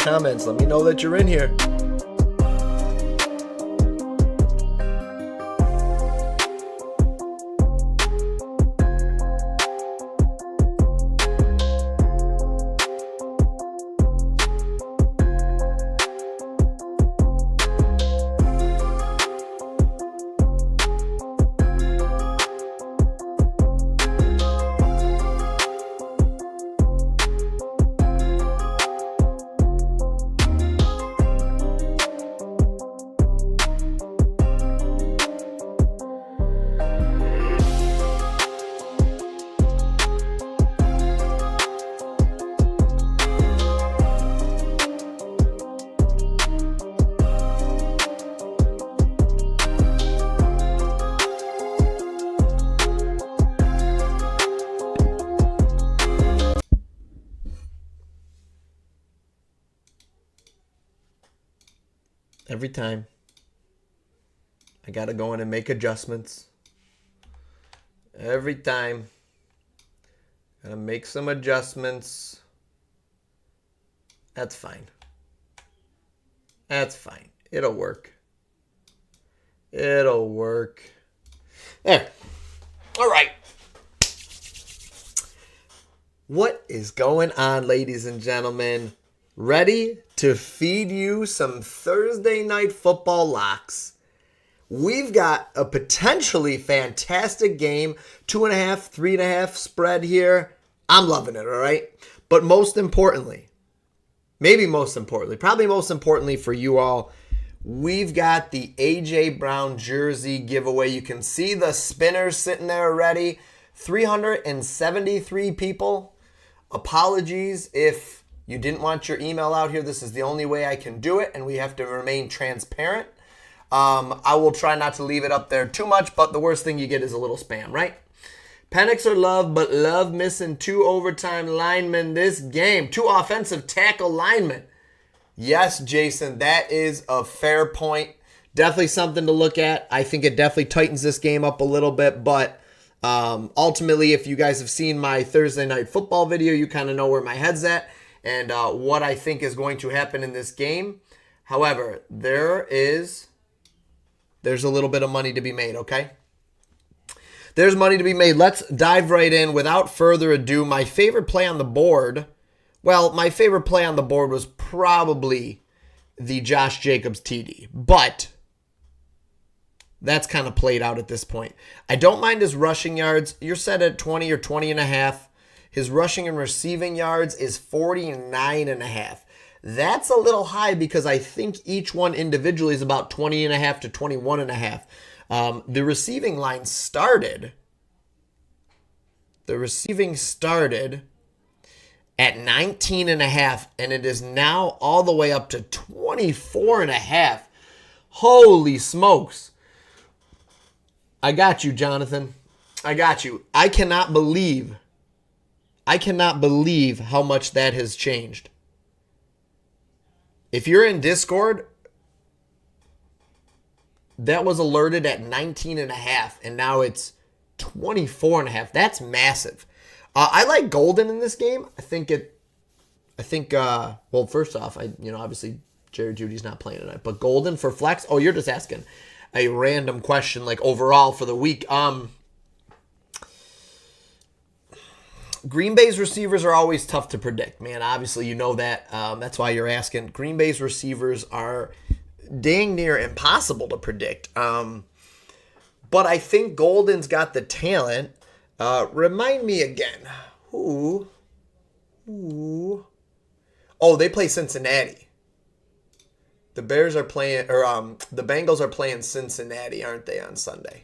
comments. Let me know that you're in here. Every time I got to go in and make adjustments. Every time got to make some adjustments. That's fine. That's fine. It'll work. It'll work. There. All right. What is going on, ladies and gentlemen? Ready to feed you some Thursday night football locks. We've got a potentially fantastic game. 2.5, 3.5 spread here. I'm loving it, all right? But most importantly, probably most importantly for you all, we've got the A.J. Brown jersey giveaway. You can see the spinners sitting there already. 373 people. Apologies if you didn't want your email out here. This is the only way I can do it, and we have to remain transparent. I will try not to leave it up there too much, but the worst thing you get is a little spam, right? Penix or Love, but Love missing 2 overtime linemen this game. 2 offensive tackle linemen. Yes, Jason, that is a fair point. Definitely something to look at. I think it definitely tightens this game up a little bit, but ultimately, if you guys have seen my Thursday night football video, you kind of know where my head's at and what I think is going to happen in this game. However, there's a little bit of money to be made, okay? There's money to be made. Let's dive right in. Without further ado, my favorite play on the board, my favorite play on the board was probably the Josh Jacobs TD, but that's kind of played out at this point. I don't mind his rushing yards. You're set at 20 or 20 and a half. His rushing and receiving yards is 49 and a half. That's a little high because I think each one individually is about 20 and a half to 21 and a half. The receiving line started at 19 and a half, and it is now all the way up to 24 and a half. Holy smokes. I got you, Jonathan. I got you. I cannot believe how much that has changed. If you're in Discord, that was alerted at 19 and a half, and now it's 24 and a half. That's massive. I like Golden in this game. First off, obviously Jerry Jeudy's not playing tonight, but Golden for flex. Oh, you're just asking a random question, like overall for the week. Green Bay's receivers are always tough to predict, man. Obviously, you know that. That's why you're asking. Green Bay's receivers are dang near impossible to predict. But I think Golden's got the talent. Remind me again. Who? Oh, they play Cincinnati. The Bears are playing, the Bengals are playing Cincinnati, aren't they, on Sunday?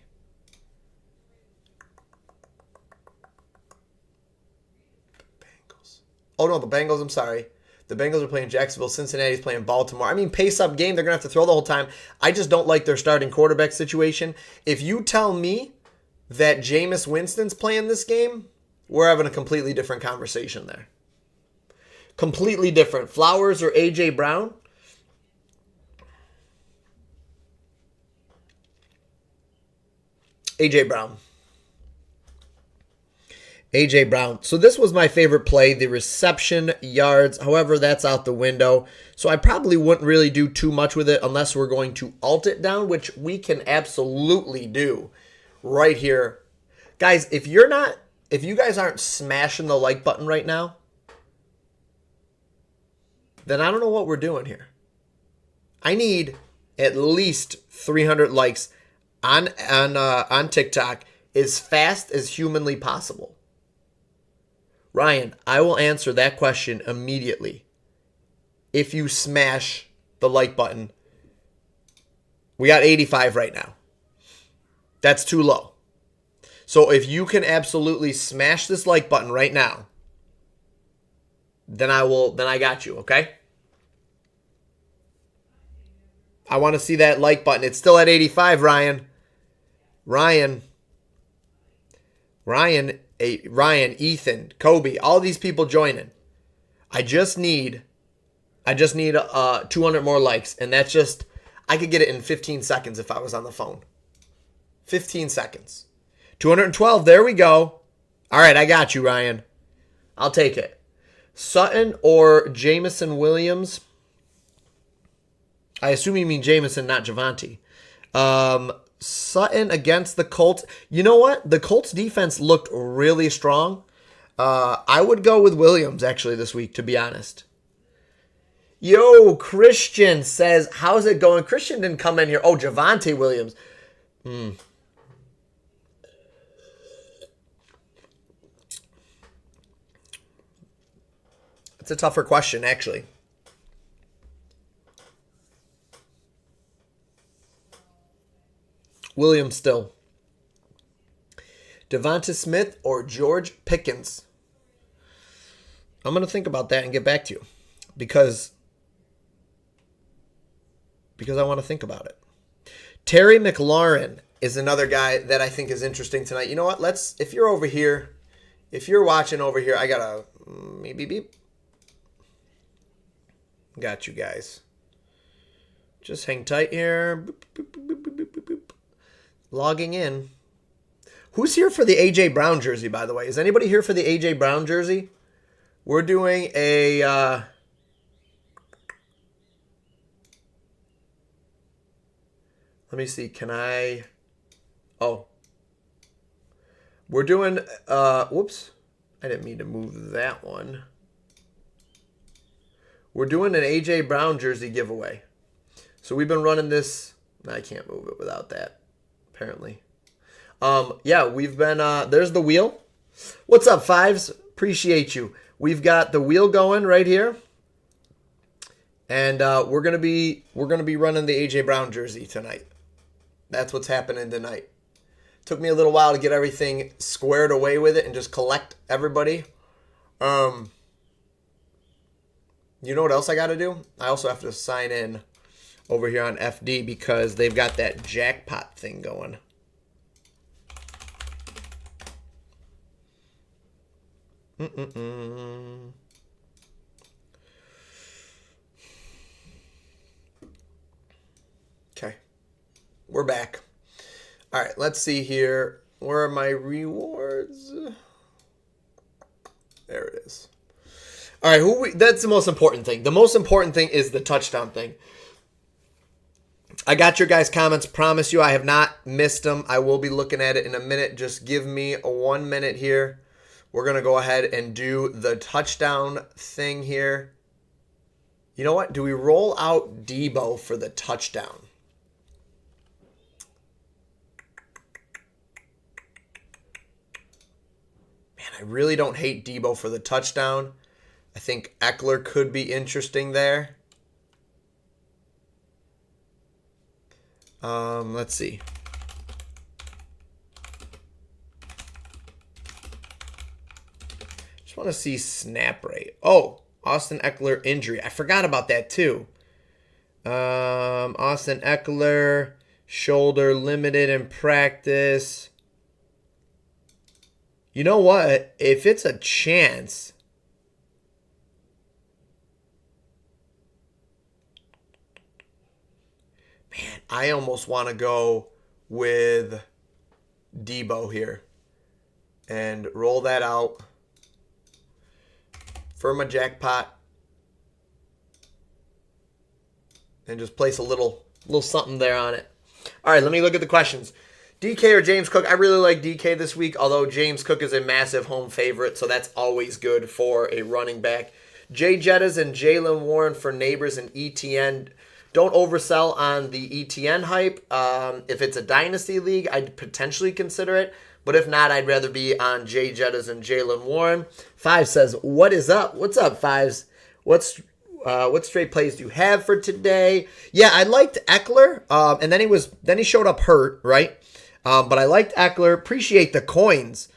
Oh, no, the Bengals, I'm sorry. The Bengals are playing Jacksonville. Cincinnati's playing Baltimore. I mean, pace-up game. They're going to have to throw the whole time. I just don't like their starting quarterback situation. If you tell me that Jameis Winston's playing this game, we're having a completely different conversation there. Completely different. Flowers or A.J. Brown? A.J. Brown. A.J. Brown. So this was my favorite play, the reception yards. However, that's out the window. So I probably wouldn't really do too much with it unless we're going to alt it down, which we can absolutely do right here. Guys, if you guys aren't smashing the like button right now, then I don't know what we're doing here. I need at least 300 likes on TikTok as fast as humanly possible. Ryan, I will answer that question immediately. If you smash the like button, we got 85 right now. That's too low. So if you can absolutely smash this like button right now, then I got you, okay? I want to see that like button. It's still at 85, Ryan. Ryan, Ethan, Kobe, all these people joining. I just need 200 more likes, and that's just, I could get it in 15 seconds if I was on the phone. 15 seconds. 212, there we go. All right, I got you, Ryan. I'll take it. Sutton or Jamison Williams? I assume you mean Jamison, not Javonte. Sutton against the Colts. You know what? The Colts defense looked really strong. I would go with Williams, actually, this week, to be honest. Yo, Christian says, how's it going? Christian didn't come in here. Oh, Javonte Williams. It's a tougher question, actually. Williams still. Devonta Smith or George Pickens? I'm going to think about that and get back to you because I want to think about it. Terry McLaurin is another guy that I think is interesting tonight. You know what? If you're over here, if you're watching over here, I got to beep. Got you guys. Just hang tight here. Boop. Logging in. Who's here for the A.J. Brown jersey, by the way? Is anybody here for the A.J. Brown jersey? We're doing a... let me see. Can I... Oh. We're doing... whoops. I didn't mean to move that one. We're doing an A.J. Brown jersey giveaway. So we've been running this... I can't move it without that, apparently. Yeah, we've been... there's the wheel. What's up, Fives? Appreciate you. We've got the wheel going right here. And we're gonna be running the A.J. Brown jersey tonight. That's what's happening tonight. Took me a little while to get everything squared away with it and just collect everybody. You know what else I got to do? I also have to sign in over here on FD because they've got that jackpot thing going. Okay. We're back. All right, let's see here. Where are my rewards? There it is. All right, that's the most important thing. The most important thing is the touchdown thing. I got your guys' comments. Promise you I have not missed them. I will be looking at it in a minute. Just give me 1 minute here. We're going to go ahead and do the touchdown thing here. You know what? Do we roll out Debo for the touchdown? Man, I really don't hate Debo for the touchdown. I think Eckler could be interesting there. Let's see. Just want to see snap rate. Oh, Austin Eckler injury. I forgot about that too. Austin Eckler, shoulder limited in practice. You know what? If it's a chance... Man, I almost want to go with Debo here. and roll that out for my jackpot. And just place a little something there on it. All right, let me look at the questions. DK or James Cook? I really like DK this week, although James Cook is a massive home favorite, so that's always good for a running back. Jay Jettas and Jalen Warren for Neighbors and ETN. Don't oversell on the ETN hype. If it's a dynasty league, I'd potentially consider it. But if not, I'd rather be on Jay Jettas and Jalen Warren. Five says, what is up? What's up, Fives? What straight plays do you have for today? Yeah, I liked Eckler, and then he showed up hurt, right? But I liked Eckler. Appreciate the coins.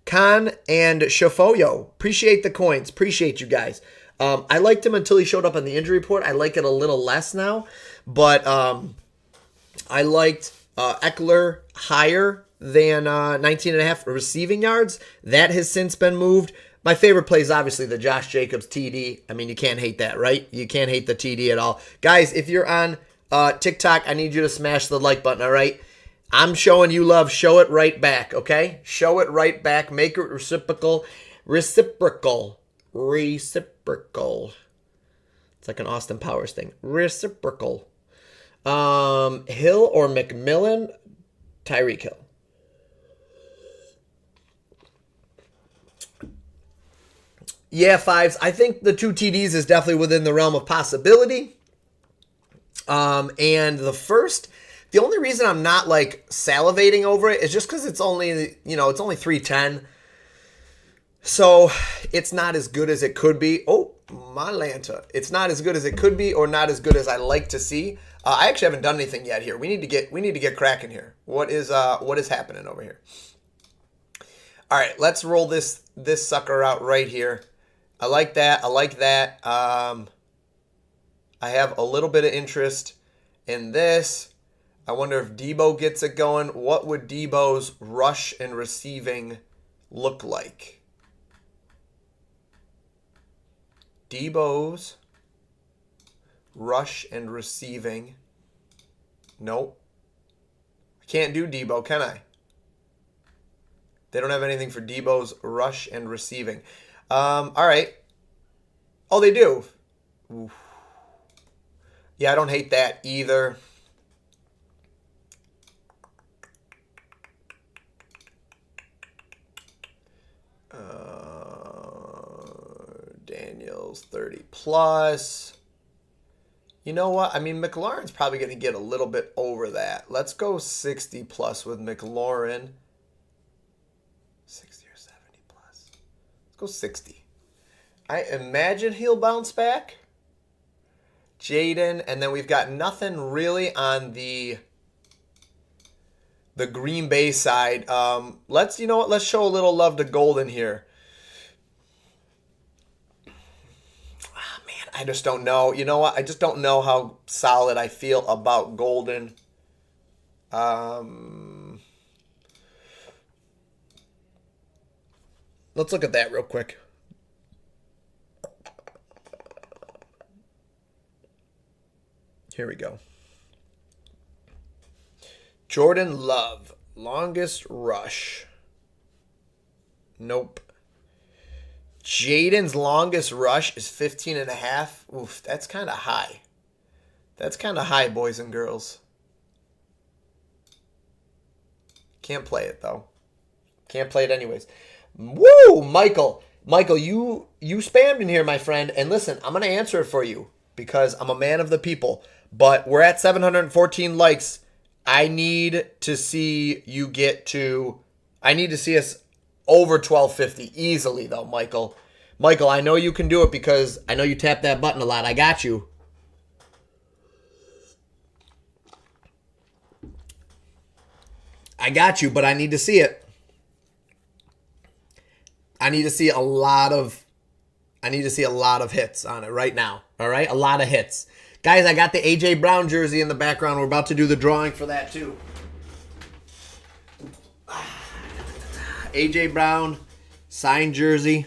Khan and Shafoyo. Appreciate the coins. Appreciate you guys. I liked him until he showed up on the injury report. I like it a little less now. But I liked Eckler higher than 19.5 receiving yards. That has since been moved. My favorite play is obviously the Josh Jacobs TD. I mean, you can't hate that, right? You can't hate the TD at all. Guys, if you're on TikTok, I need you to smash the like button, all right? I'm showing you love. Show it right back, okay? Show it right back. Make it reciprocal. Reciprocal. It's like an Austin Powers thing. Reciprocal. Hill or McMillan? Tyreek Hill. Yeah, Fives. I think the 2 TDs is definitely within the realm of possibility. And the only reason I'm not like salivating over it is just because it's only 310. So it's not as good as it could be. Oh, my Lanta. It's not as good as it could be or not as good as I like to see. I actually haven't done anything yet here. We need to get cracking here. What is happening over here? All right, let's roll this sucker out right here. I like that. I have a little bit of interest in this. I wonder if Debo gets it going. What would Debo's rush and receiving look like? Debo's rush and receiving. Nope. I can't do Debo, can I? They don't have anything for Debo's rush and receiving. All right. Oh, they do. Oof. Yeah, I don't hate that either. Daniels 30 plus. You know what? I mean, McLaurin's probably going to get a little bit over that. Let's go 60 plus with McLaurin. 60 or 70 plus. Let's go 60. I imagine he'll bounce back. Jaden, and then we've got nothing really on the Green Bay side. Let's show a little love to Golden here. I just don't know. You know what? I just don't know how solid I feel about Golden. Let's look at that real quick. Here we go. Jordan Love, longest rush. Nope. Jaden's longest rush is 15.5. Oof, that's kind of high. That's kind of high, boys and girls. Can't play it, though. Can't play it anyways. Woo, Michael. Michael, you spammed in here, my friend. And listen, I'm going to answer it for you because I'm a man of the people. But we're at 714 likes. I need to see you get to... I need to see us over 1250 easily, though, Michael. Michael, I know you can do it because I know you tap that button a lot. I got you. I got you, but I need to see it. I need to see a lot of hits on it right now. All right? A lot of hits. Guys, I got the A.J. Brown jersey in the background. We're about to do the drawing for that, too. A.J. Brown, signed jersey.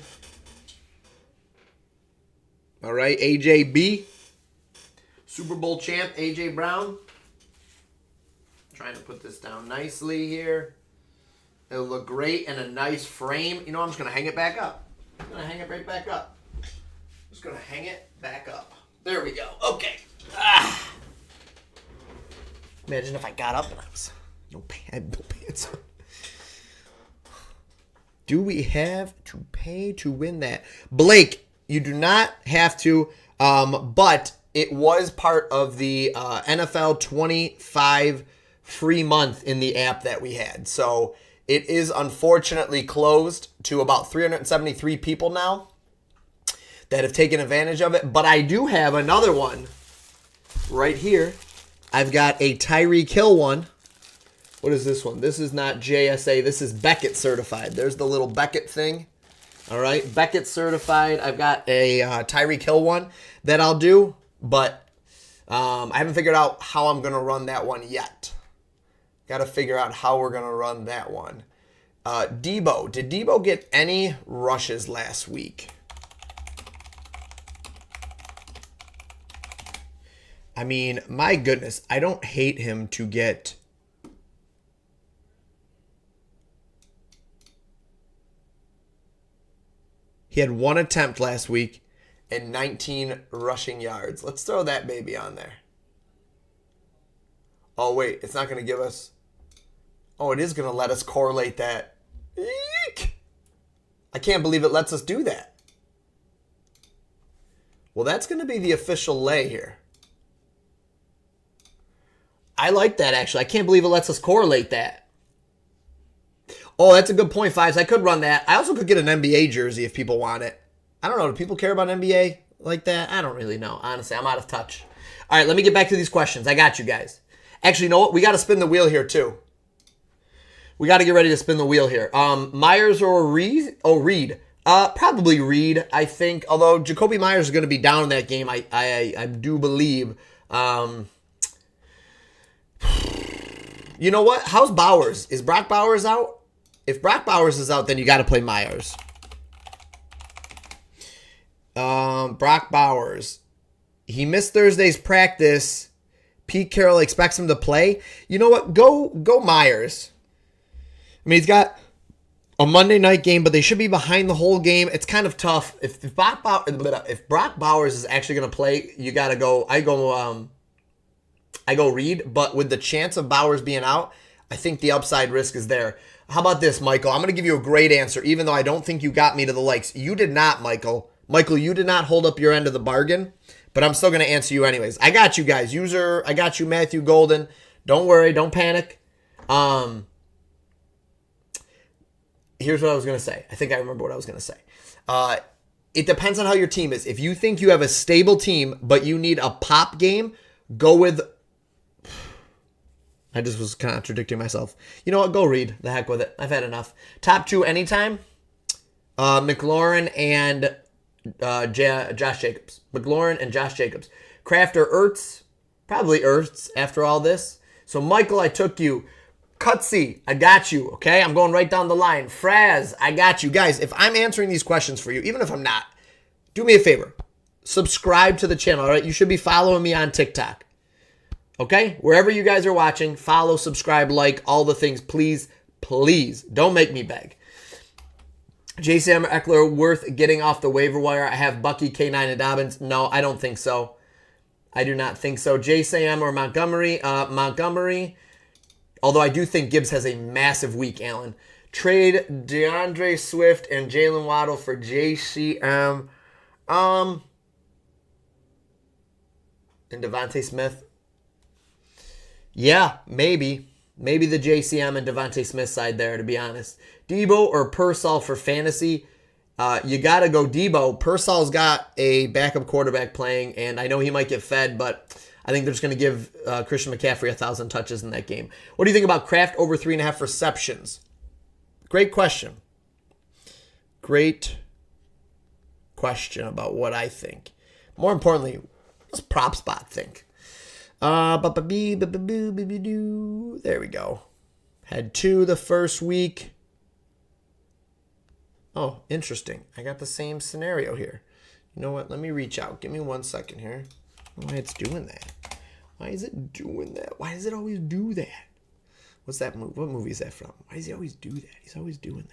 All right, AJB. Super Bowl champ, A.J. Brown. Trying to put this down nicely here. It'll look great in a nice frame. You know, I'm just going to hang it back up. I'm going to hang it right back up. Just going to hang it back up. There we go. Okay. Imagine if I got up and I was no pants on. Do we have to pay to win that? Blake, you do not have to, but it was part of the NFL 25 free month in the app that we had. So it is unfortunately closed to about 373 people now that have taken advantage of it. But I do have another one right here. I've got a Tyreek Hill one. What is this one? This is not JSA. This is Beckett certified. There's the little Beckett thing. All right, Beckett certified. I've got a Tyreek Hill one that I'll do, but I haven't figured out how I'm going to run that one yet. Got to figure out how we're going to run that one. Debo. Did Debo get any rushes last week? I mean, my goodness, I don't hate him to get... He had 1 attempt last week and 19 rushing yards. Let's throw that baby on there. Oh, wait, it's not going to give us... Oh, it is going to let us correlate that. Eek! I can't believe it lets us do that. Well, that's going to be the official lay here. I like that, actually. I can't believe it lets us correlate that. Oh, that's a good point, Fives. I could run that. I also could get an NBA jersey if people want it. I don't know. Do people care about NBA like that? I don't really know. Honestly, I'm out of touch. All right, let me get back to these questions. I got you guys. Actually, you know what? We got to spin the wheel here, too. We got to get ready to spin the wheel here. Myers or Reed? Oh, Reed. Probably Reed, I think. Although Jacoby Myers is going to be down in that game, I do believe. You know what? How's Bowers? Is Brock Bowers out? If Brock Bowers is out, then you got to play Myers. Brock Bowers. He missed Thursday's practice. Pete Carroll expects him to play. You know what? Go Myers. I mean, he's got a Monday night game, but they should be behind the whole game. It's kind of tough. If Brock Bowers is actually going to play, you got to go. I go Reed, but with the chance of Bowers being out, I think the upside risk is there. How about this, Michael? I'm going to give you a great answer, even though I don't think you got me to the likes. You did not, Michael. Michael, you did not hold up your end of the bargain, but I'm still going to answer you anyways. I got you guys. User, I got you, Matthew Golden. Don't worry. Don't panic. Here's what I was going to say. I think I remember what I was going to say. It depends on how your team is. If you think you have a stable team, but you need a pop game, go with... I just was contradicting myself. You know what? Go Reed. The heck with it. I've had enough. Top two anytime. McLaurin and Josh Jacobs. McLaurin and Josh Jacobs. Kraft or Ertz? Probably Ertz after all this. So, Michael, I took you. Cutsy, I got you, okay? I'm going right down the line. Fraz, I got you. Guys, if I'm answering these questions for you, even if I'm not, do me a favor. Subscribe to the channel, all right? You should be following me on TikTok. Okay? Wherever you guys are watching, follow, subscribe, like, all the things. Please, please, don't make me beg. J.C. Eckler worth getting off the waiver wire. I have Bucky, K9, and Dobbins. No, I don't think so. I do not think so. J.C.M. or Montgomery. Montgomery. Although I do think Gibbs has a massive week, Allen. Trade DeAndre Swift and Jalen Waddle for JCM. And Devontae Smith. Yeah, maybe. Maybe the JCM and Devontae Smith side there, to be honest. Debo or Pearsall for fantasy. You got to go Debo. Pearsall's got a backup quarterback playing, and I know he might get fed, but I think they're just going to give Christian McCaffrey 1,000 touches in that game. What do you think about Kraft over 3.5 receptions? Great question. Great question about what I think. More importantly, what's PropsBot think? There we go. Had 2 the first week. Oh, interesting. I got the same scenario here. You know what? Let me reach out. Give me 1 second here. Why it's doing that? Why is it doing that? Why does it always do that? What's that movie? What movie is that from? Why does he always do that? He's always doing that.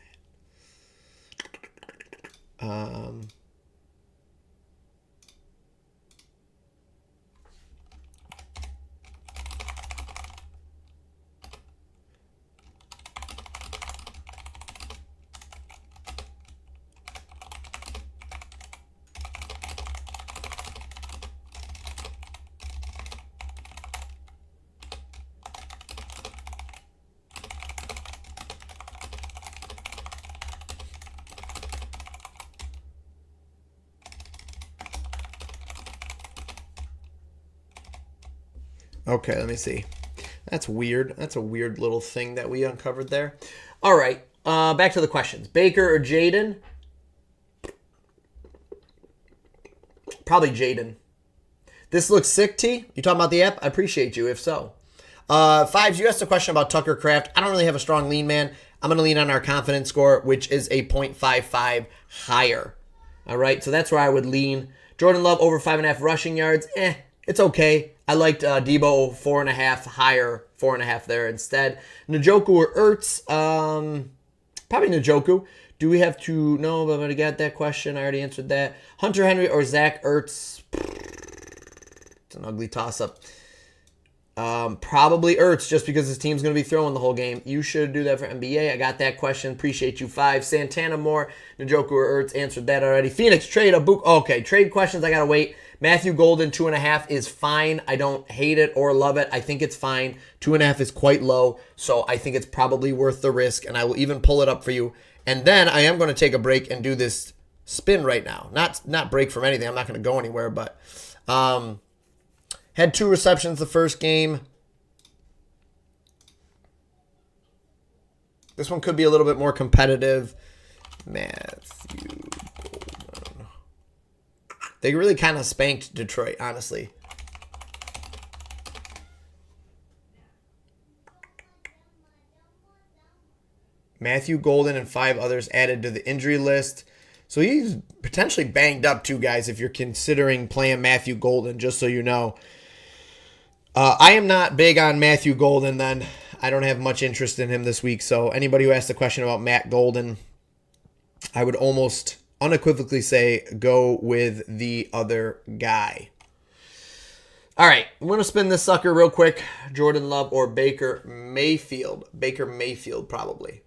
Okay, let me see. That's weird. That's a weird little thing that we uncovered there. All right, back to the questions. Baker or Jaden? Probably Jaden. This looks sick, T. You talking about the app? I appreciate you, if so. Fives, you asked a question about Tucker Kraft. I don't really have a strong lean, man. I'm going to lean on our confidence score, which is a 0.55 higher. All right, so that's where I would lean. Jordan Love over 5.5 rushing yards. It's okay. I liked Debo 4.5 higher, 4.5 there instead. Njoku or Ertz? Probably Njoku. Do we have to? No, but I'm gonna get that question. I already answered that. Hunter Henry or Zach Ertz? It's an ugly toss-up. Probably Ertz, just because his team's going to be throwing the whole game. You should do that for NBA. I got that question. Appreciate you. 5. Santana Moore, Njoku or Ertz. Answered that already. Phoenix, trade a book. Okay, trade questions. I got to wait. Matthew Golden, 2.5 is fine. I don't hate it or love it. I think it's fine. 2.5 is quite low, so I think it's probably worth the risk, and I will even pull it up for you. And then I am going to take a break and do this spin right now. Not break from anything. I'm not going to go anywhere, but had 2 receptions the first game. This one could be a little bit more competitive. Matthew Golden. They really kind of spanked Detroit, honestly. Matthew Golden and 5 others added to the injury list. So he's potentially banged up too, guys, if you're considering playing Matthew Golden, just so you know. I am not big on Matthew Golden then. I don't have much interest in him this week. So anybody who asked a question about Matt Golden, I would almost unequivocally say go with the other guy. All right, I'm going to spin this sucker real quick. Jordan Love or Baker Mayfield. Baker Mayfield, probably.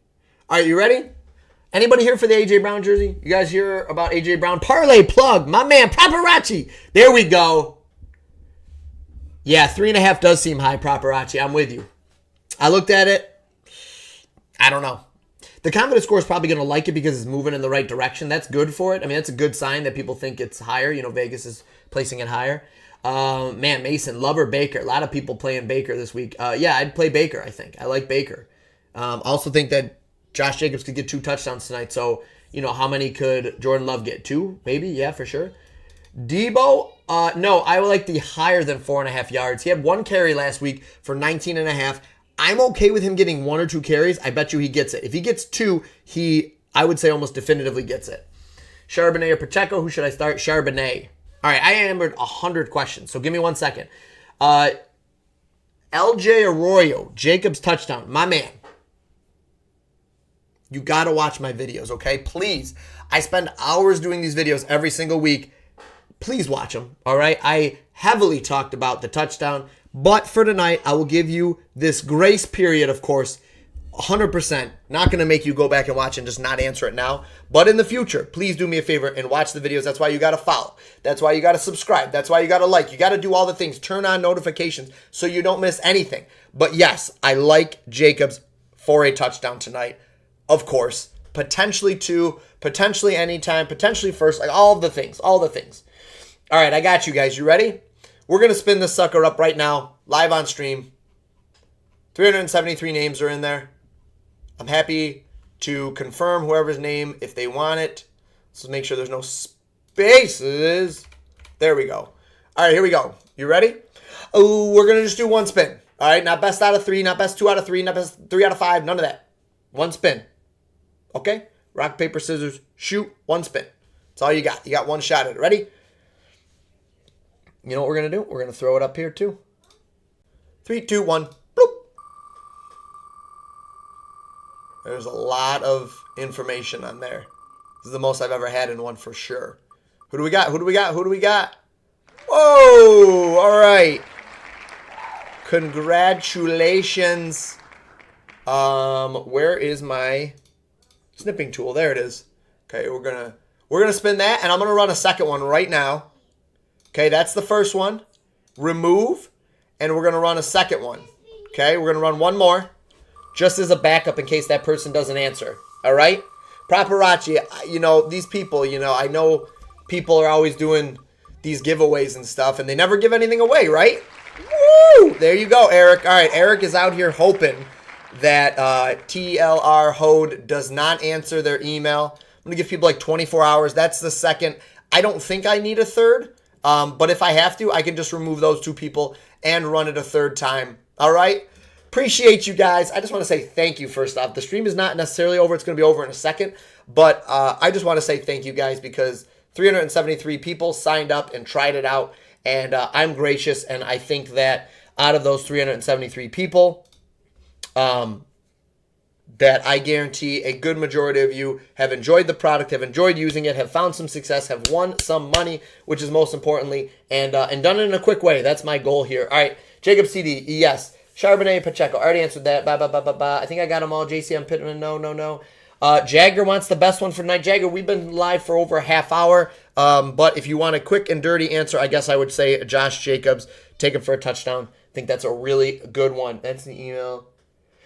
All right, you ready? Anybody here for the A.J. Brown jersey? You guys hear about A.J. Brown? Parlay plug, my man, Paparazzi. There we go. Yeah, 3.5 does seem high, Paparazzi. I'm with you. I looked at it. I don't know. The confidence score is probably going to like it because it's moving in the right direction. That's good for it. I mean, that's a good sign that people think it's higher. You know, Vegas is placing it higher. Man, Mason, Love or Baker. A lot of people playing Baker this week. Yeah, I'd play Baker, I think. I like Baker. I also think that Josh Jacobs could get 2 touchdowns tonight. So, you know, how many could Jordan Love get? 2? Maybe? Yeah, for sure. Debo? No, I would like the higher than 4.5 yards. He had 1 carry last week for 19.5. I'm okay with him getting 1 or 2 carries. I bet you he gets it. If he gets 2, I would say almost definitively gets it. Charbonnet or Pacheco? Who should I start? Charbonnet. All right, I answered 100 questions, so give me 1 second. LJ Arroyo, Jacobs touchdown. My man. You got to watch my videos, okay? Please. I spend hours doing these videos every single week. Please watch them, all right? I heavily talked about the touchdown, but for tonight, I will give you this grace period, of course, 100%. Not going to make you go back and watch and just not answer it now. But in the future, please do me a favor and watch the videos. That's why you got to follow. That's why you got to subscribe. That's why you got to like. You got to do all the things. Turn on notifications so you don't miss anything. But yes, I like Jacobs for a touchdown tonight. Of course. Potentially 2, potentially anytime, potentially first. Like all the things. All the things. All right, I got you guys. You ready? We're going to spin this sucker up right now, live on stream. 373 names are in there. I'm happy to confirm whoever's name if they want it. So make sure there's no spaces. There we go. All right, here we go. You ready? Oh, we're going to just do 1 spin. All right, not best out of 3, not best 2 out of 3, not best 3 out of 5, none of that. 1 spin. Okay? Rock, paper, scissors, shoot, 1 spin. That's all you got. You got 1 shot at it. Ready? You know what we're going to do? We're going to throw it up here too. 3, 2, 1. Bloop. There's a lot of information on there. This is the most I've ever had in one for sure. Who do we got? Who do we got? Who do we got? Whoa! All right. Congratulations. Where is my snipping tool? There it is. Okay, we're gonna spin that, and I'm gonna run a second one right now. Okay, that's the first one. Remove, and we're gonna run a second one. Okay, we're gonna run one more, just as a backup in case that person doesn't answer. All right, Paparazzi. You know these people. You know I know people are always doing these giveaways and stuff, and they never give anything away, right? Woo! There you go, Eric. All right, Eric is out here hoping that TLR Hode does not answer their email. I'm going to give people like 24 hours. That's the second. I don't think I need a third, but if I have to, I can just remove those two people and run it a third time. All right? Appreciate you guys. I just want to say thank you first off. The stream is not necessarily over. It's going to be over in a second, but I just want to say thank you guys because 373 people signed up and tried it out, and I'm gracious, and I think that out of those 373 people, that I guarantee a good majority of you have enjoyed the product, have enjoyed using it, have found some success, have won some money, which is most importantly, and done it in a quick way. That's my goal here. All right, Jacob CD, yes. Charbonnet, Pacheco, already answered that. I think I got them all. JCM Pittman, no. Jagger wants the best one for tonight. Jagger, we've been live for over a half hour, but if you want a quick and dirty answer, I guess I would say Josh Jacobs, take him for a touchdown. I think that's a really good one. That's the email.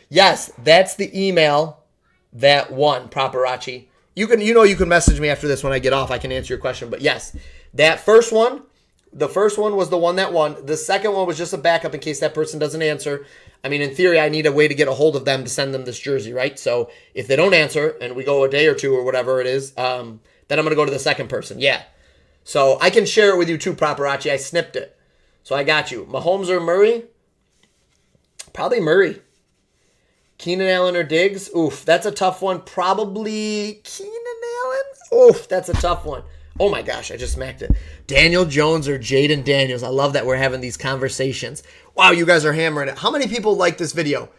Yes, that's the email that won, Paparazzi. You can message me after this when I get off. I can answer your question. But yes, that first one, the first one was the one that won. The second one was just a backup in case that person doesn't answer. I mean, in theory, I need a way to get a hold of them to send them this jersey, right? So if they don't answer and we go a day or two or whatever it is, then I'm going to go to the second person. Yeah. So I can share it with you too, Paparazzi. I snipped it. So I got you. Mahomes or Murray? Probably Murray. Keenan Allen or Diggs? Oof, that's a tough one. Probably Keenan Allen? Oof, that's a tough one. Oh my gosh, I just smacked it. Daniel Jones or Jaden Daniels? I love that we're having these conversations. Wow, you guys are hammering it. How many people like this video?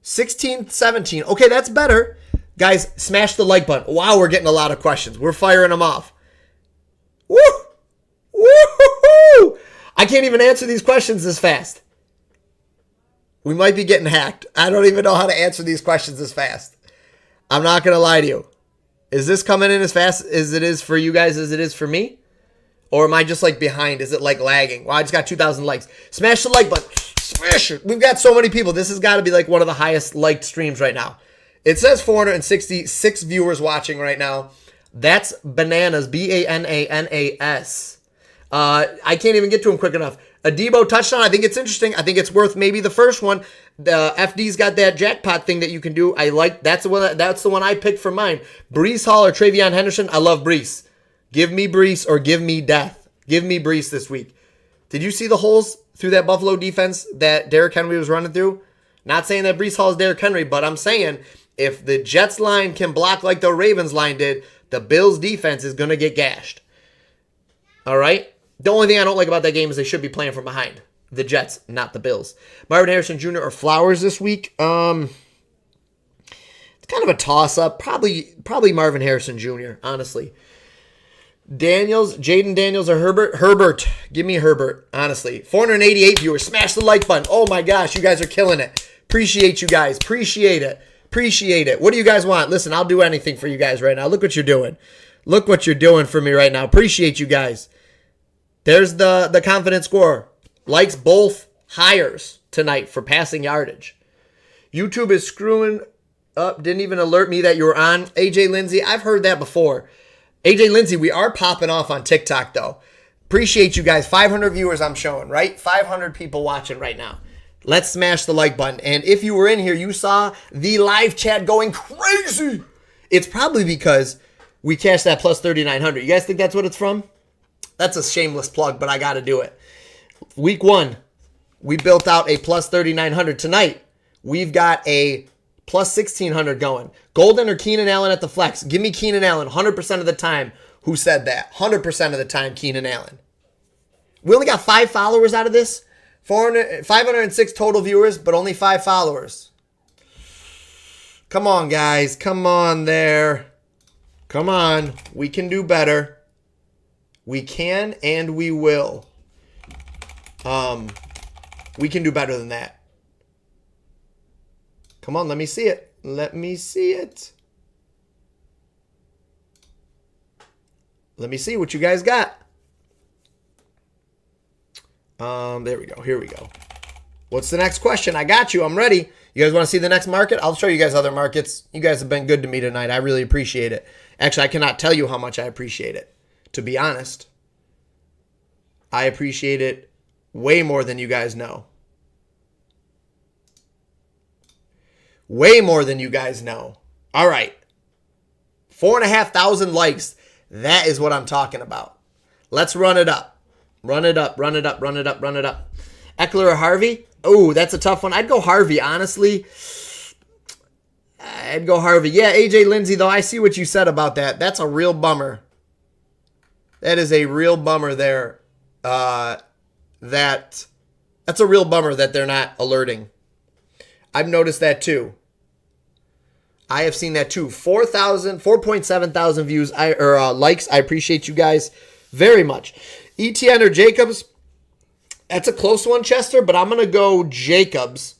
16, 17. Okay, that's better. Guys, smash the like button. Wow, we're getting a lot of questions. We're firing them off. Woo! Woo-hoo-hoo! I can't even answer these questions this fast. We might be getting hacked. I don't even know how to answer these questions this fast. I'm not going to lie to you. Is this coming in as fast as it is for you guys as it is for me? Or am I just like behind? Is it like lagging? Well, I just got 2,000 likes. Smash the like button. Smash it. We've got so many people. This has got to be like one of the highest liked streams right now. It says 466 viewers watching right now. That's bananas. Bananas. I can't even get to him quick enough. A Debo touchdown, I think it's interesting. I think it's worth maybe the first one. The FD's got that jackpot thing that you can do. I like that's the one I picked for mine. Breece Hall or Travion Henderson. I love Breece. Give me Breece or give me death. Give me Breece this week. Did you see the holes through that Buffalo defense that Derrick Henry was running through? Not saying that Breece Hall is Derrick Henry, but I'm saying if the Jets line can block like the Ravens line did, the Bills defense is going to get gashed. All right? The only thing I don't like about that game is they should be playing from behind. The Jets, not the Bills. Marvin Harrison Jr. or Flowers this week? It's kind of a toss-up. Probably Marvin Harrison Jr., honestly. Jaden Daniels or Herbert? Herbert. Give me Herbert, honestly. 488 viewers. Smash the like button. Oh, my gosh. You guys are killing it. Appreciate you guys. Appreciate it. What do you guys want? Listen, I'll do anything for you guys right now. Look what you're doing. Look what you're doing for me right now. Appreciate you guys. There's the confidence score. Likes both hires tonight for passing yardage. YouTube is screwing up. Didn't even alert me that you were on. AJ Lindsay, I've heard that before. AJ Lindsay, we are popping off on TikTok, though. Appreciate you guys. 500 viewers I'm showing, right? 500 people watching right now. Let's smash the like button. And if you were in here, you saw the live chat going crazy. It's probably because we cashed that plus 3,900. You guys think that's what it's from? That's a shameless plug, but I got to do it. Week 1, we built out a plus 3,900. Tonight, we've got a plus 1,600 going. Golden or Keenan Allen at the flex? Give me Keenan Allen 100% of the time. Who said that? 100% of the time, Keenan Allen. We only got 5 followers out of this. 506 total viewers, but only 5 followers. Come on, guys. Come on there. Come on. We can do better. We can and we will. We can do better than that. Come on, let me see it. Let me see it. Let me see what you guys got. There we go. Here we go. What's the next question? I got you. I'm ready. You guys want to see the next market? I'll show you guys other markets. You guys have been good to me tonight. I really appreciate it. Actually, I cannot tell you how much I appreciate it, to be honest. I appreciate it way more than you guys know. Way more than you guys know. All right. 4,500 likes. That is what I'm talking about. Let's run it up. Run it up, run it up, run it up, run it up. Eckler or Harvey? Oh, that's a tough one. I'd go Harvey, honestly. I'd go Harvey. Yeah, AJ Lindsay, though, I see what you said about that. That's a real bummer. That is a real bummer there. That's a real bummer that they're not alerting. I've noticed that too. I have seen that too. 4.7 thousand views or likes. I appreciate you guys very much. ETN or Jacobs? That's a close one, Chester, but I'm going to go Jacobs.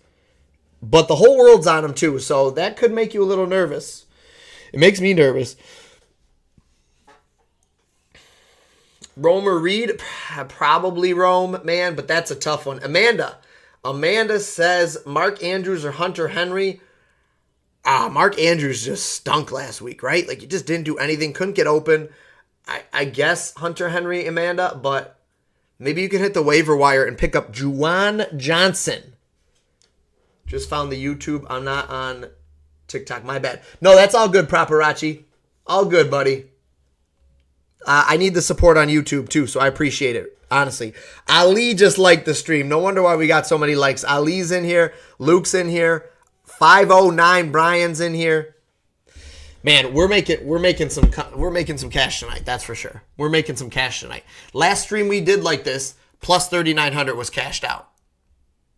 But the whole world's on him too, so that could make you a little nervous. It makes me nervous. Rome or Reed? Probably Rome, man, but that's a tough one. Amanda says Mark Andrews or Hunter Henry. Mark Andrews just stunk last week, right? Like, he just didn't do anything, couldn't get open. I guess Hunter Henry, Amanda, but maybe you can hit the waiver wire and pick up Juwan Johnson. Just found the YouTube. I'm not on TikTok. My bad. No, that's all good, Paparazzi. All good, buddy. I need the support on YouTube, too, so I appreciate it, honestly. Ali just liked the stream. No wonder why we got so many likes. Ali's in here. Luke's in here. 509 Brian's in here. Man, we're making some cash tonight. That's for sure. We're making some cash tonight. Last stream we did like this, plus 3,900 was cashed out.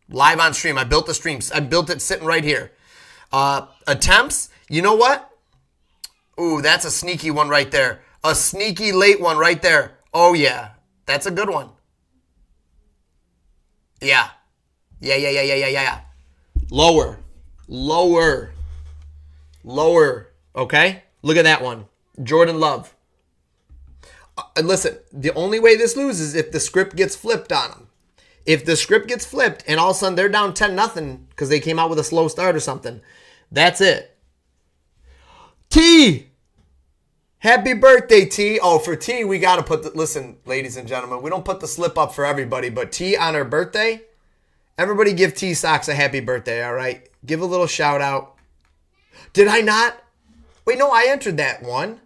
Live on stream. I built the stream. I built it sitting right here. Attempts. You know what? Ooh, that's a sneaky one right there. A sneaky late one right there. Oh yeah, that's a good one. Yeah. Lower. Okay? Look at that one. Jordan Love. And listen, the only way this loses is if the script gets flipped on them. If the script gets flipped and all of a sudden they're down 10-0 because they came out with a slow start or something, that's it. T! Happy birthday, T. Oh, for T, we got to put the... Listen, ladies and gentlemen, we don't put the slip up for everybody, but T on her birthday, everybody give T Socks a happy birthday, all right? Give a little shout out. Did I not? Wait, no, I entered that one.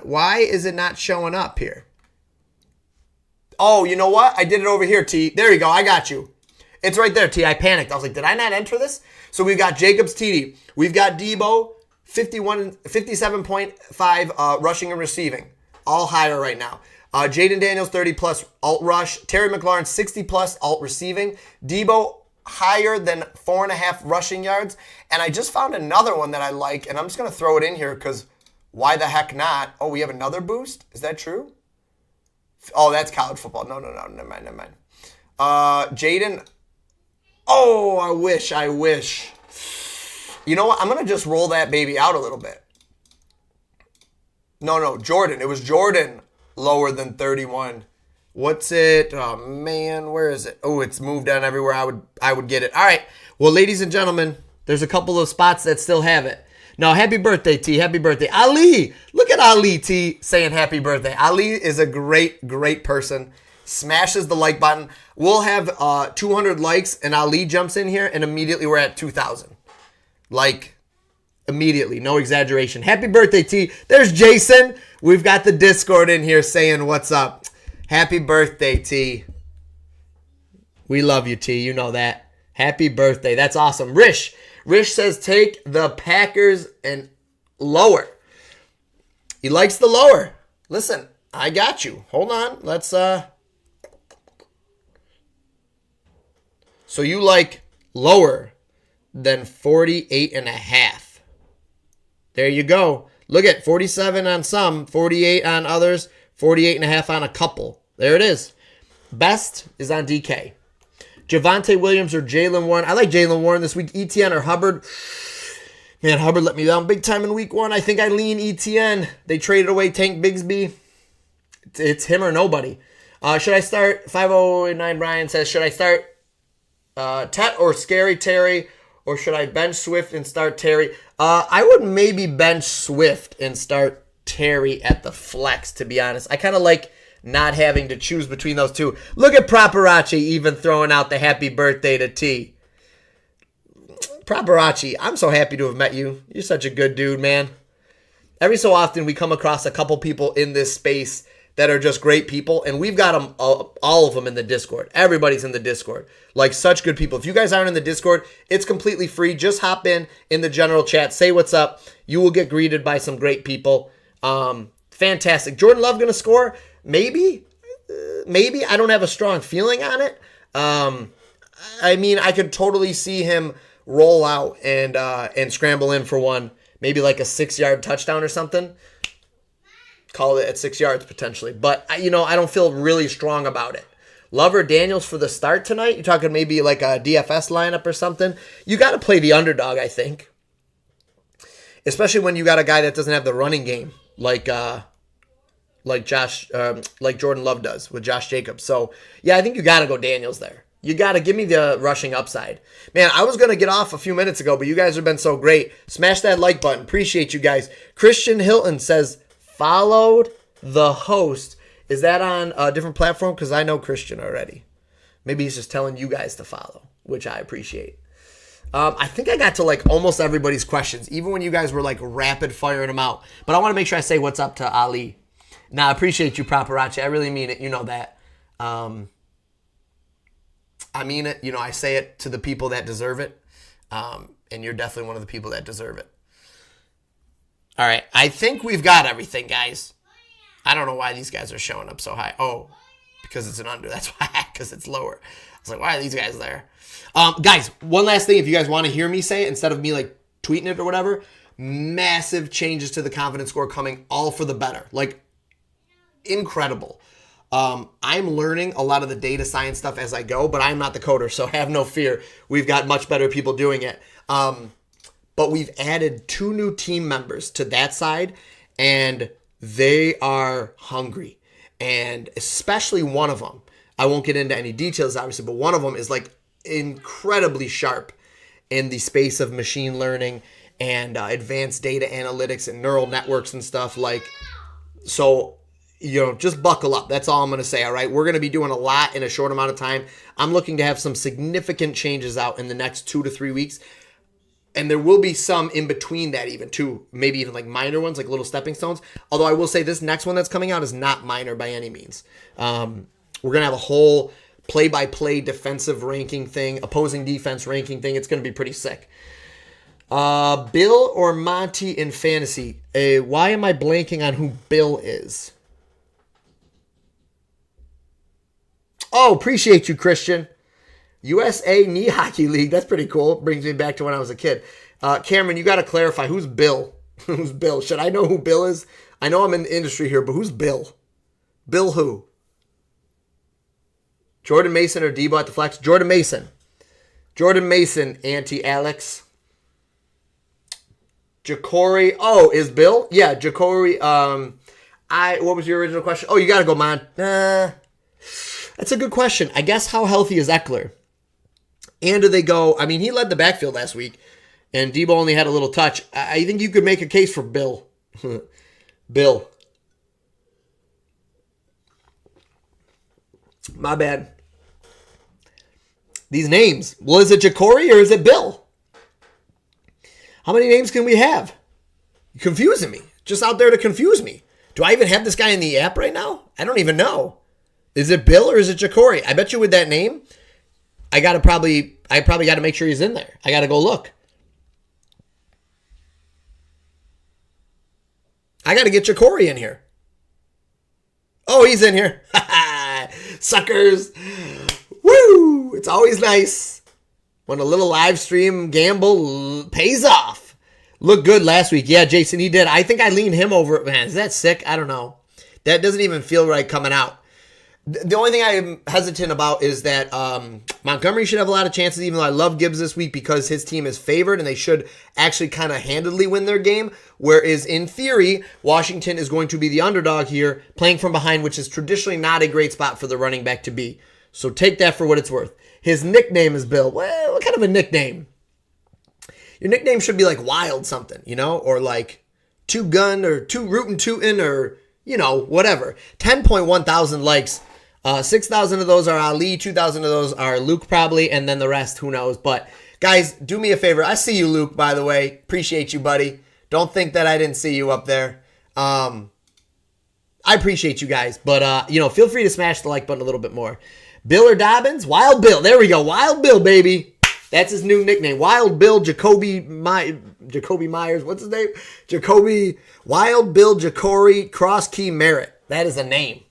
Why is it not showing up here? Oh, you know what? I did it over here, T. There you go. I got you. It's right there, T. I panicked. I was like, did I not enter this? So we've got Jacobs TD. We've got Debo, 57.5 rushing and receiving. All higher right now. Jaden Daniels, 30-plus alt rush. Terry McLaurin, 60-plus alt receiving. Debo, higher than 4.5 rushing yards. And I just found another one that I like, and I'm just going to throw it in here because why the heck not? Oh, we have another boost? Is that true? Oh, that's college football. No. Never mind. Jaden. Oh, I wish. You know what? I'm going to just roll that baby out a little bit. No, Jordan. It was Jordan lower than 31. What's it? Oh, man. Where is it? Oh, it's moved down everywhere I would get it. All right. Well, ladies and gentlemen, there's a couple of spots that still have it. No, happy birthday, T. Happy birthday. Ali. Look at Ali, T, saying happy birthday. Ali is a great person. Smashes the like button. We'll have 200 likes, and Ali jumps in here, and immediately we're at 2,000. Like, immediately. No exaggeration. Happy birthday, T. There's Jason. We've got the Discord in here saying what's up. Happy birthday, T. We love you, T. You know that. Happy birthday. That's awesome. Rish says take the Packers and lower. He likes the lower. Listen, I got you. Hold on. Let's So you like lower than 48.5. There you go. Look at 47 on some, 48 on others, 48.5 on a couple. There it is. Best is on DK. Javonte Williams or Jaylen Warren. I like Jaylen Warren this week. ETN or Hubbard. Man, Hubbard let me down big time in week 1. I think I lean ETN. They traded away Tank Bigsby. It's him or nobody. Should I start? 5089 Brian says, should I start Tet or Scary Terry? Or should I bench Swift and start Terry? I would maybe bench Swift and start Terry at the flex, to be honest. I kind of like not having to choose between those two. Look at Properace even throwing out the happy birthday to T. Properace, I'm so happy to have met you. You're such a good dude, man. Every so often we come across a couple people in this space that are just great people, and we've got them, all of them in the Discord. Everybody's in the Discord. Like, such good people. If you guys aren't in the Discord, it's completely free. Just hop in the general chat. Say what's up. You will get greeted by some great people. Fantastic. Jordan Love going to score? Maybe. Maybe. I don't have a strong feeling on it. I mean, I could totally see him roll out and scramble in for one. Maybe like a 6-yard touchdown or something. Call it at 6 yards potentially. But, I don't feel really strong about it. Love or Daniels for the start tonight? You're talking maybe like a DFS lineup or something? You got to play the underdog, I think. Especially when you got a guy that doesn't have the running game like Jordan Love does with Josh Jacobs. So, yeah, I think you got to go Daniels there. You got to give me the rushing upside. Man, I was going to get off a few minutes ago, but you guys have been so great. Smash that like button. Appreciate you guys. Christian Hilton says, followed the host. Is that on a different platform? Because I know Christian already. Maybe he's just telling you guys to follow, which I appreciate. I think I got to like almost everybody's questions, even when you guys were like rapid firing them out. But I want to make sure I say what's up to Ali. Now, I appreciate you, Properace. I really mean it. You know that. I mean it. I say it to the people that deserve it. And you're definitely one of the people that deserve it. All right. I think we've got everything, guys. I don't know why these guys are showing up so high. Oh, because it's an under. That's why, because it's lower. I was like, why are these guys there? Guys, one last thing. If you guys want to hear me say it instead of me like tweeting it or whatever, massive changes to the confidence score coming, all for the better. Like, incredible. I'm learning a lot of the data science stuff as I go, but I'm not the coder, so have no fear. We've got much better people doing it. But we've added 2 new team members to that side, and they are hungry. And especially one of them, I won't get into any details, obviously, but one of them is like incredibly sharp in the space of machine learning and advanced data analytics and neural networks and stuff. So just buckle up. That's all I'm going to say, all right? We're going to be doing a lot in a short amount of time. I'm looking to have some significant changes out in the next 2 to 3 weeks. And there will be some in between that even too. Maybe even like minor ones, like little stepping stones. Although I will say this next one that's coming out is not minor by any means. We're going to have a whole play-by-play defensive ranking thing, opposing defense ranking thing. It's going to be pretty sick. Bill or Monty in fantasy? Why am I blanking on who Bill is? Oh, appreciate you, Christian. USA Knee Hockey League. That's pretty cool. Brings me back to when I was a kid. Cameron, you got to clarify. Who's Bill? Who's Bill? Should I know who Bill is? I know I'm in the industry here, but who's Bill? Bill who? Jordan Mason or Debo at the flex? Jordan Mason. Jordan Mason, Alex. Jacory. Oh, is Bill? Yeah, Jacory. What was your original question? Oh, you got to go, man. That's a good question. I guess how healthy is Eckler? And do they go? I mean, he led the backfield last week, and Debo only had a little touch. I think you could make a case for Bill. Bill. My bad. These names. Well, is it Jacory or is it Bill? How many names can we have? You're confusing me. Just out there to confuse me. Do I even have this guy in the app right now? I don't even know. Is it Bill or is it Jacory? I bet you with that name, I probably got to make sure he's in there. I got to go look. I got to get Jacory in here. Oh, he's in here. Suckers. Woo! It's always nice. When a little live stream gamble pays off. Looked good last week. Yeah, Jason, he did. I think I leaned him over. Man, is that sick? I don't know. That doesn't even feel right coming out. The only thing I am hesitant about is that Montgomery should have a lot of chances, even though I love Gibbs this week because his team is favored and they should actually kind of handedly win their game. Whereas in theory, Washington is going to be the underdog here, playing from behind, which is traditionally not a great spot for the running back to be. So take that for what it's worth. His nickname is Bill. Well, what kind of a nickname? Your nickname should be like Wild something, or like Two Gun or Two Rootin' Tootin' or, whatever. 10.1 thousand likes. 6,000 of those are Ali, 2,000 of those are Luke probably, and then the rest, who knows. But guys, do me a favor. I see you, Luke, by the way. Appreciate you, buddy. Don't think that I didn't see you up there. I appreciate you guys, but feel free to smash the like button a little bit more. Bill or Dobbins? Wild Bill. There we go. Wild Bill, baby. That's his new nickname. Wild Bill Jacoby Myers. What's his name? Wild Bill Jacory Cross Key Merritt. That is a name.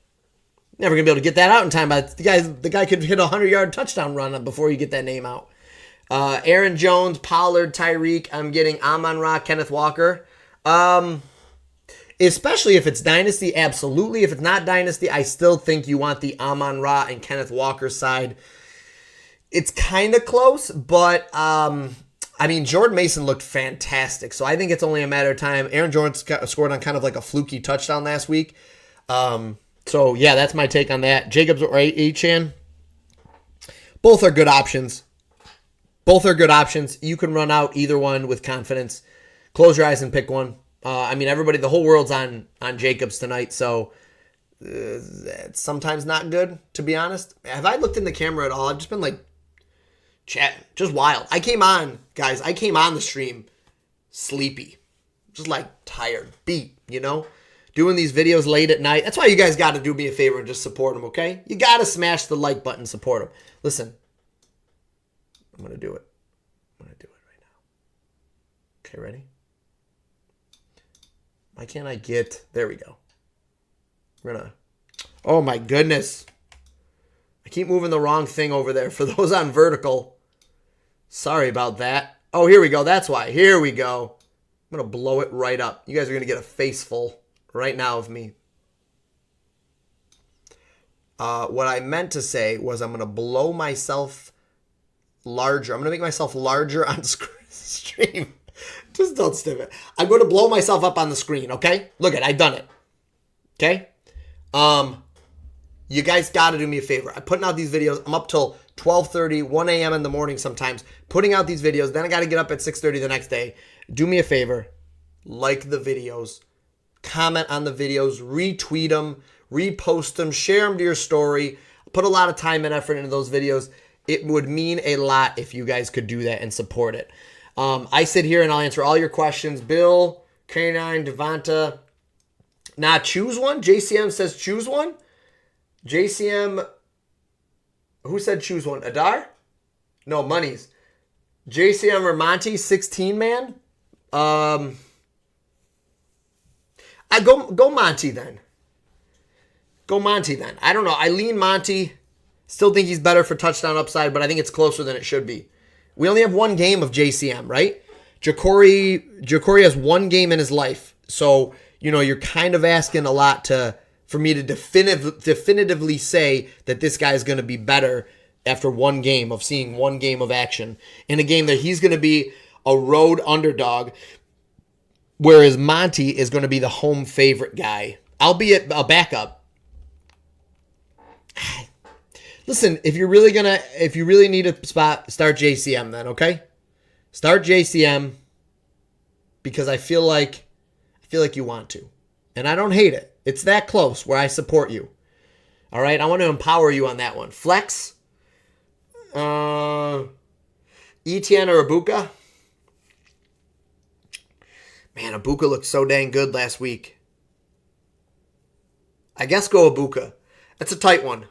Never going to be able to get that out in time, but the guy could hit a 100-yard touchdown run before you get that name out. Aaron Jones, Pollard, Tyreek. I'm getting Amon-Ra, Kenneth Walker. Especially if it's Dynasty, absolutely. If it's not Dynasty, I still think you want the Amon-Ra and Kenneth Walker side. It's kind of close, but Jordan Mason looked fantastic, so I think it's only a matter of time. Aaron Jones scored on kind of like a fluky touchdown last week. So, yeah, that's my take on that. Jacobs or Achane, both are good options. You can run out either one with confidence. Close your eyes and pick one. Everybody, the whole world's on Jacobs tonight, so it's sometimes not good, to be honest. Have I looked in the camera at all? I've just been like, chatting, just wild. I came on the stream sleepy, just like tired, beat, doing these videos late at night. That's why you guys got to do me a favor and just support them, okay? You got to smash the like button, support them. Listen, I'm going to do it. I'm going to do it right now. Okay, ready? Why can't I get... There we go. We're going to... Oh, my goodness. I keep moving the wrong thing over there. For those on vertical, sorry about that. Oh, here we go. That's why. Here we go. I'm going to blow it right up. You guys are going to get a face full right now of me. What I meant to say was I'm going to blow myself larger. I'm going to make myself larger on stream. Just don't stim it. I'm going to blow myself up on the screen, okay? Look at it. I've done it. Okay? You guys got to do me a favor. I'm putting out these videos. I'm up till 12:30, 1 a.m. in the morning sometimes, putting out these videos. Then I got to get up at 6:30 the next day. Do me a favor. Like the videos. Comment on the videos. Retweet them. Repost them. Share them to your story. Put a lot of time and effort into those videos. It would mean a lot if you guys could do that and support it. I sit here and I'll answer all your questions. Bill, K9, Devonta. Nah, choose one. JCM says choose one. JCM, who said choose one? Adar? No, Monies. JCM or Monty, 16 man. I go Monty then. Go Monty then. I don't know. I lean Monty. Still think he's better for touchdown upside, but I think it's closer than it should be. We only have one game of JCM, right? Jacory has one game in his life. So, you're kind of asking a lot for me to definitively say that this guy is going to be better after one game of seeing one game of action in a game that he's going to be a road underdog, whereas Monty is going to be the home favorite guy, albeit a backup. Listen, if you really need a spot, start JCM then, okay? Start JCM because I feel like you want to. And I don't hate it. It's that close where I support you. All right? I want to empower you on that one. Flex. Etienne or Ibuka. Man, Ibuka looked so dang good last week. I guess go Ibuka. That's a tight one.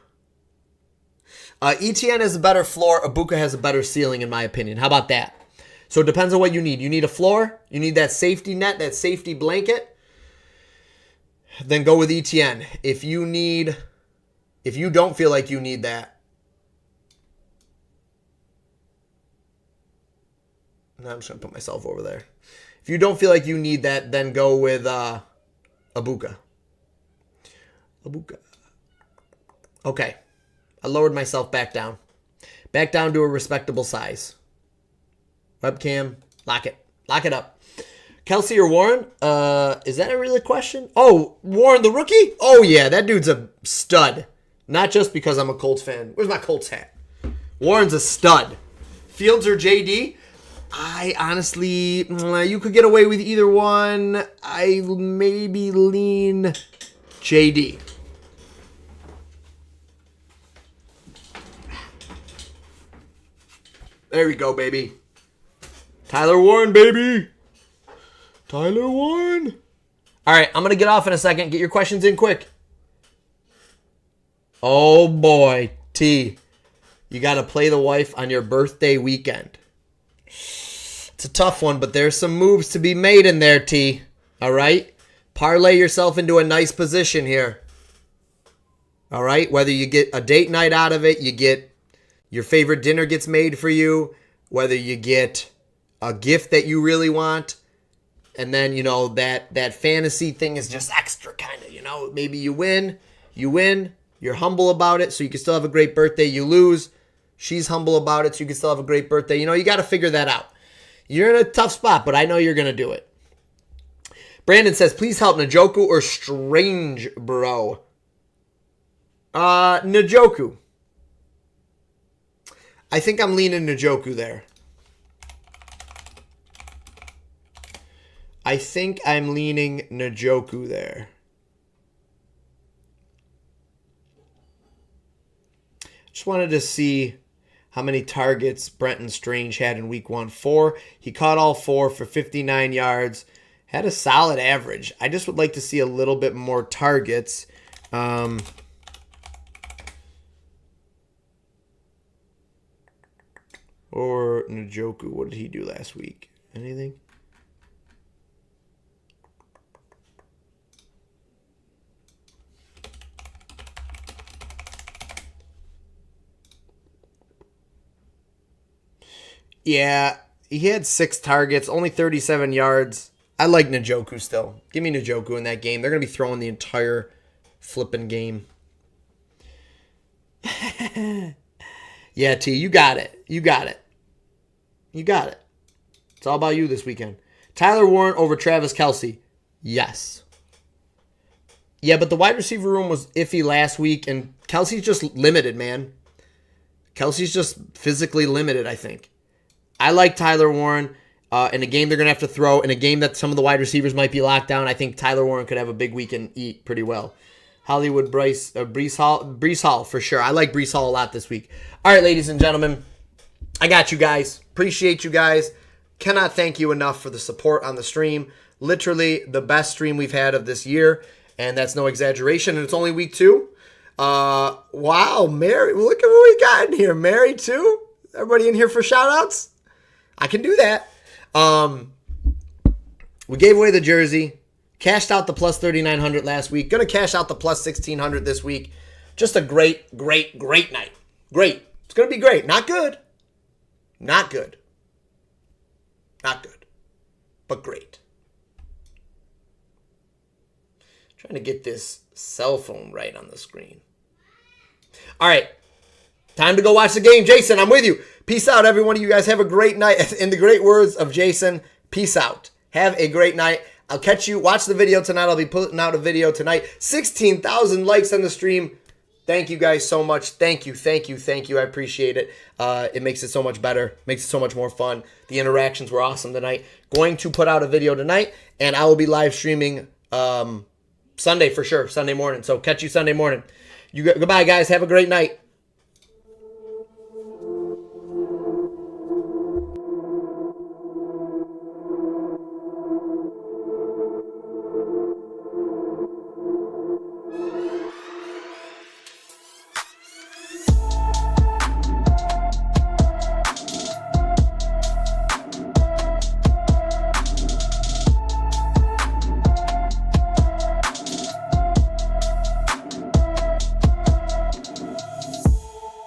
Etienne has a better floor. Ibuka has a better ceiling, in my opinion. How about that? So it depends on what you need. You need a floor. You need that safety net, that safety blanket. Then go with Etienne. If you don't feel like you need that, No, I'm just going to put myself over there. If you don't feel like you need that, then go with Abuka. Abuka. Okay. I lowered myself back down. Back down to a respectable size. Webcam. Lock it. Lock it up. Kelsey or Warren? Is that a real question? Oh, Warren the rookie? Oh, yeah. That dude's a stud. Not just because I'm a Colts fan. Where's my Colts hat? Warren's a stud. Fields or JD? I honestly, you could get away with either one. I maybe lean JD. There we go, baby. Tyler Warren, baby. Tyler Warren. All right, I'm going to get off in a second. Get your questions in quick. Oh, boy. T, you got to play the wife on your birthday weekend. It's a tough one, but there's some moves to be made in there, T. All right? Parlay yourself into a nice position here. All right? Whether you get a date night out of it, you get your favorite dinner gets made for you, whether you get a gift that you really want, and then, you know, that fantasy thing is just extra kind of, you know. Maybe you win, you're humble about it, so you can still have a great birthday. You lose, she's humble about it, so you can still have a great birthday. You know, you got to figure that out. You're in a tough spot, but I know you're going to do it. Brandon says, please help Njoku or Strange, bro. Njoku. I think I'm leaning Njoku there. I think I'm leaning Njoku there. Just wanted to see how many targets Brenton Strange had in week 1. 4. He caught all 4 for 59 yards. Had a solid average. I just would like to see a little bit more targets. Or Njoku, what did he do last week? Anything? Yeah, he had 6 targets, only 37 yards. I like Njoku still. Give me Njoku in that game. They're going to be throwing the entire flipping game. Yeah, T, you got it. You got it. You got it. It's all about you this weekend. Tyler Warren over Travis Kelce. Yes. Yeah, but the wide receiver room was iffy last week, and Kelsey's just limited, man. Kelsey's just physically limited, I think. I like Tyler Warren in a game they're going to have to throw. In a game that some of the wide receivers might be locked down, I think Tyler Warren could have a big week and eat pretty well. Hollywood Breece Hall for sure. I like Breece Hall a lot this week. All right, ladies and gentlemen, I got you guys. Appreciate you guys. Cannot thank you enough for the support on the stream. Literally the best stream we've had of this year, and that's no exaggeration. And it's only week 2. Wow, Mary, look at what we got in here. Mary too. Everybody in here for shout outs? I can do that. We gave away the jersey. Cashed out the plus 3,900 last week. Going to cash out the plus 1,600 this week. Just a great night. Great. It's going to be great. Not good. Not good. Not good. But great. Trying to get this cell phone right on the screen. All right. Time to go watch the game. Jason, I'm with you. Peace out, everyone. You guys have a great night. In the great words of Jason, peace out. Have a great night. I'll catch you. Watch the video tonight. I'll be putting out a video tonight. 16,000 likes on the stream. Thank you guys so much. Thank you. I appreciate it. It makes it so much better. Makes it so much more fun. The interactions were awesome tonight. Going to put out a video tonight, and I will be live streaming Sunday for sure. Sunday morning. So catch you Sunday morning. Goodbye, guys. Have a great night.